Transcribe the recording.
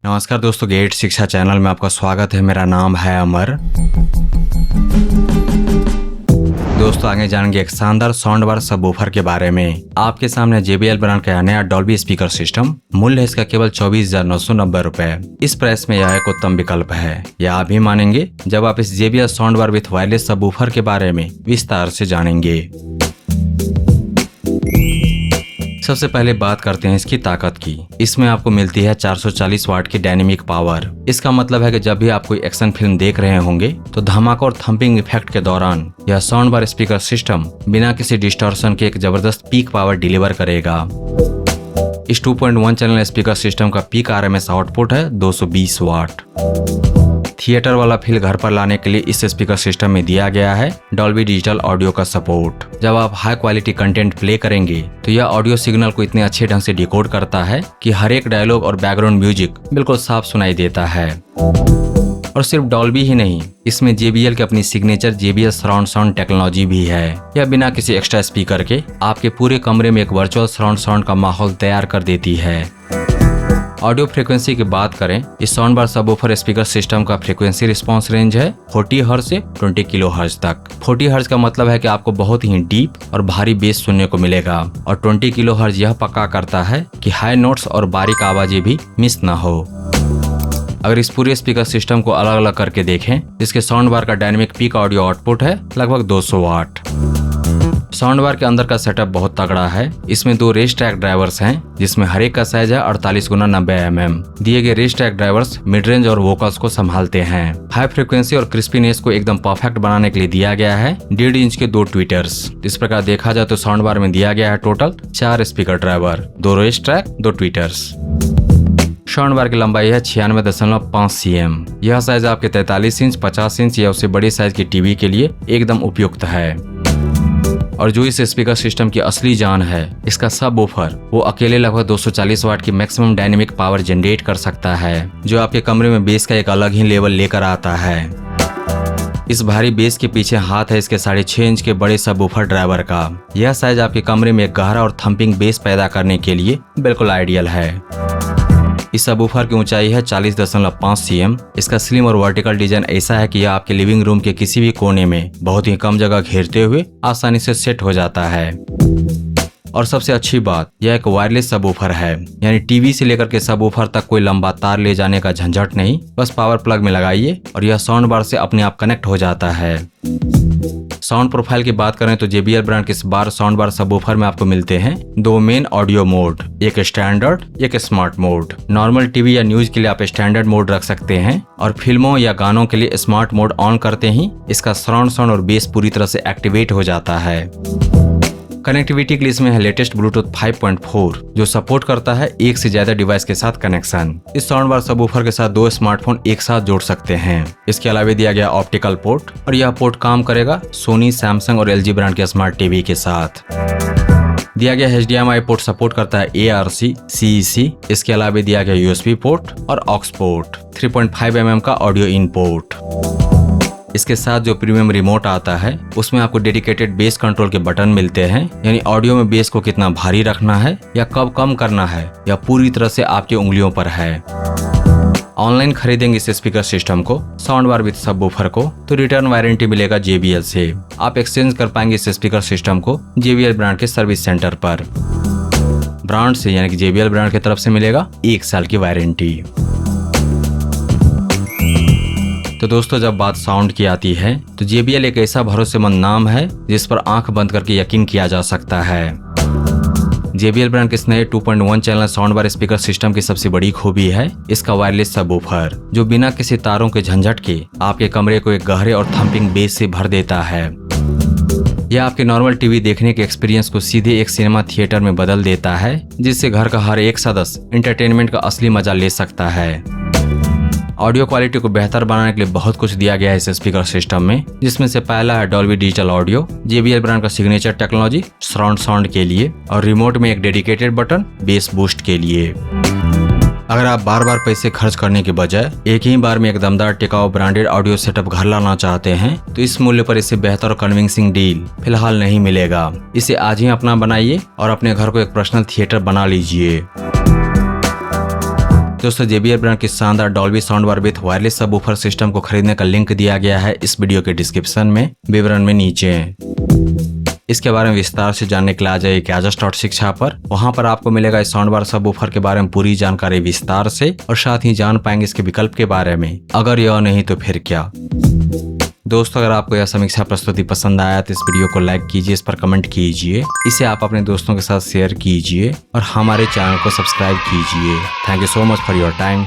नमस्कार दोस्तों, गेट शिक्षा चैनल में आपका स्वागत है। मेरा नाम है अमर। दोस्तों आगे जानेंगे एक शानदार साउंड बार सबवूफर के बारे में। आपके सामने JBL ब्रांड का नया डॉल्बी स्पीकर सिस्टम। मूल्य इसका केवल 24,990 रुपए। इस प्राइस में यह एक उत्तम विकल्प है, यह आप भी मानेंगे जब आप इस JBL sound bar with wireless subwoofer के बारे में विस्तार से जानेंगे। सबसे पहले बात करते हैं इसकी ताकत की। इसमें आपको मिलती है 440 वाट की डायनेमिक पावर। इसका मतलब है कि जब भी आप कोई एक्शन फिल्म देख रहे होंगे तो धमाका और थंपिंग इफेक्ट के दौरान यह साउंड बार स्पीकर सिस्टम बिना किसी डिस्टॉर्शन के एक जबरदस्त पीक पावर डिलीवर करेगा। इस 2.1 चैनल स्पीकर सिस्टम का पीक RMS आउटपुट है 220 वाट। थिएटर वाला फील घर पर लाने के लिए इस स्पीकर सिस्टम में दिया गया है डॉल्बी डिजिटल ऑडियो का सपोर्ट। जब आप हाई क्वालिटी कंटेंट प्ले करेंगे तो यह ऑडियो सिग्नल को इतने अच्छे ढंग से डिकोड करता है कि हर एक डायलॉग और बैकग्राउंड म्यूजिक बिल्कुल साफ सुनाई देता है। और सिर्फ डॉल्बी ही नहीं, इसमें JBL की अपनी signature JBL surround sound technology भी है। यह बिना किसी एक्स्ट्रा स्पीकर के आपके पूरे कमरे में एक वर्चुअल सराउंड साउंड का माहौल तैयार कर देती है। ऑडियो फ्रीक्वेंसी की बात करें, इस sound bar subwoofer speaker system का फ्रीक्वेंसी रिस्पांस रेंज है 40 हर्ट्ज से 20 किलो हर्ट्ज तक। 40 हर्ट्ज का मतलब है कि आपको बहुत ही डीप और भारी बेस सुनने को मिलेगा, और 20 किलो हर्ट्ज यह पक्का करता है कि हाई नोट्स और बारीक आवाजें भी मिस ना हो। अगर इस पूरे स्पीकर सिस्टम को अलग अलग करके देखें, इसके साउंड बार का डायनेमिक पीक ऑडियो आउटपुट है लगभग 200 वाट। साउंड बार के अंदर का सेटअप बहुत तगड़ा है। इसमें 2 रेस ट्रैक ड्राइवर्स हैं, जिसमें हर एक का साइज है 48 × 90 mm। दिए गए race track drivers mid range और वोकल्स को संभालते हैं। हाई फ्रीक्वेंसी और क्रिस्पीनेस को एकदम परफेक्ट बनाने के लिए दिया गया है 1.5 इंच के 2 ट्वीटर्स। इस प्रकार देखा जाए तो साउंड बार में दिया गया है total 4 speaker driver, 2 race track, 2 tweeters. Sound bar की लंबाई है 96.5 cm। यह साइज आपके 43 इंच, 50 इंच या उससे बड़ी साइज की टीवी के लिए एकदम उपयुक्त है। और जो इस स्पीकर सिस्टम की असली जान है, इसका सबवूफर, वो अकेले लगभग 240 वाट की मैक्सिमम डायनेमिक पावर जनरेट कर सकता है, जो आपके कमरे में बेस का एक अलग ही लेवल लेकर आता है। इस भारी बेस के पीछे हाथ है इसके 6.5 इंच के बड़े सबवूफर ड्राइवर का। यह साइज आपके कमरे में एक गहरा और थंपिंग बेस पैदा करने के लिए बिल्कुल आइडियल है। इस सबवूफर की ऊंचाई है 40.5 cm। इसका स्लिम और वर्टिकल डिजाइन ऐसा है कि यह आपके लिविंग रूम के किसी भी कोने में बहुत ही कम जगह घेरते हुए आसानी से सेट हो जाता है। और सबसे अच्छी बात, यह एक वायरलेस सबवूफर है, यानी टीवी से लेकर के सबवूफर तक कोई लंबा तार ले जाने का झंझट नहीं। बस पावर प्लग में लगाइए और यह साउंड बार से अपने आप कनेक्ट हो जाता है। साउंड प्रोफाइल की बात करें तो JBL ब्रांड के इस बार साउंड बार सबवूफर में आपको मिलते हैं 2 मेन ऑडियो मोड, एक स्टैंडर्ड, एक स्मार्ट मोड। नॉर्मल टीवी या न्यूज के लिए आप स्टैंडर्ड मोड रख सकते हैं, और फिल्मों या गानों के लिए स्मार्ट मोड ऑन करते ही इसका सराउंड साउंड और बेस पूरी तरह से एक्टिवेट हो जाता है। कनेक्टिविटी के लिए इसमें है लेटेस्ट ब्लूटूथ 5.4, जो सपोर्ट करता है एक से ज्यादा डिवाइस के साथ कनेक्शन। इस साउंड बार सबवूफर के साथ 2 स्मार्टफोन एक साथ जोड़ सकते हैं। इसके अलावा दिया गया ऑप्टिकल पोर्ट, और यह पोर्ट काम करेगा सोनी, सैमसंग और LG ब्रांड के स्मार्ट टीवी के साथ। दिया गया HDMI पोर्ट सपोर्ट करता है ARC, CEC। इसके अलावा दिया गया USB पोर्ट और ऑक्स पोर्ट, 3.5 mm का ऑडियो इन पोर्ट। इसके साथ जो प्रीमियम रिमोट आता है, उसमें आपको डेडिकेटेड बेस कंट्रोल के बटन मिलते हैं, यानी ऑडियो में बेस को कितना भारी रखना है या कब कम करना है, यह पूरी तरह से आपकी उंगलियों पर है। ऑनलाइन खरीदेंगे इस स्पीकर सिस्टम को, साउंड बार विद सबवूफर को, तो रिटर्न वारंटी मिलेगा JBL से। आप एक्सचेंज कर पाएंगे इस स्पीकर सिस्टम को JBL ब्रांड के सर्विस सेंटर पर। ब्रांड से यानी कि JBL ब्रांड की तरफ से मिलेगा 1 साल की वारंटी। तो दोस्तों जब बात साउंड की आती है तो JBL एक ऐसा भरोसेमंद नाम है जिस पर आंख बंद करके यकीन किया जा सकता है। JBL ब्रांड के इस नए 2.1 channel sound bar speaker system की सबसे बड़ी खूबी है इसका वायरलेस सबवूफर, जो बिना किसी तारों के झंझट के आपके कमरे को एक गहरे और थंपिंग बेस से भर देता है। यह आपके नॉर्मल टीवी देखने के एक्सपीरियंस को सीधे एक सिनेमा थिएटर में बदल देता है, जिससे घर का हर एक सदस्य एंटरटेनमेंट का असली मजा ले सकता है। ऑडियो क्वालिटी को बेहतर बनाने के लिए बहुत कुछ दिया गया है इस स्पीकर सिस्टम में, जिसमें से पहला है Dolby digital audio, JBL brand का सिग्नेचर टेक्नोलॉजी सराउंड साउंड के लिए, और रिमोट में एक डेडिकेटेड बटन बेस बूस्ट के लिए। अगर आप बार बार पैसे खर्च करने के बजाय एक ही बार में एक दमदार टिकाऊ ब्रांडेड ऑडियो सेटअप घर लाना चाहते हैं, तो इस मूल्य पर इससे बेहतर और कन्विंसिंग डील फिलहाल नहीं मिलेगा। इसे आज ही अपना बनाइए और अपने घर को एक पर्सनल थिएटर बना लीजिए। दोस्तों JBL ब्रांड की शानदार Dolby sound bar with wireless subwoofer system को खरीदने का लिंक दिया गया है इस वीडियो के डिस्क्रिप्शन में, विवरण में नीचे है। इसके बारे में विस्तार से जानने के लिए आ जाइए Kajos.शिक्षा पर। वहां पर आपको मिलेगा इस साउंड बार सबवूफर के बारे में पूरी जानकारी विस्तार से, और साथ ही जान पाएंगे इसके विकल्प के बारे में। अगर यह नहीं तो फिर क्या। दोस्तों अगर आपको यह समीक्षा प्रस्तुति पसंद आया तो इस वीडियो को लाइक कीजिए, इस पर कमेंट कीजिए, इसे आप अपने दोस्तों के साथ शेयर कीजिए और हमारे चैनल को सब्सक्राइब कीजिए। Thank you so much for your time.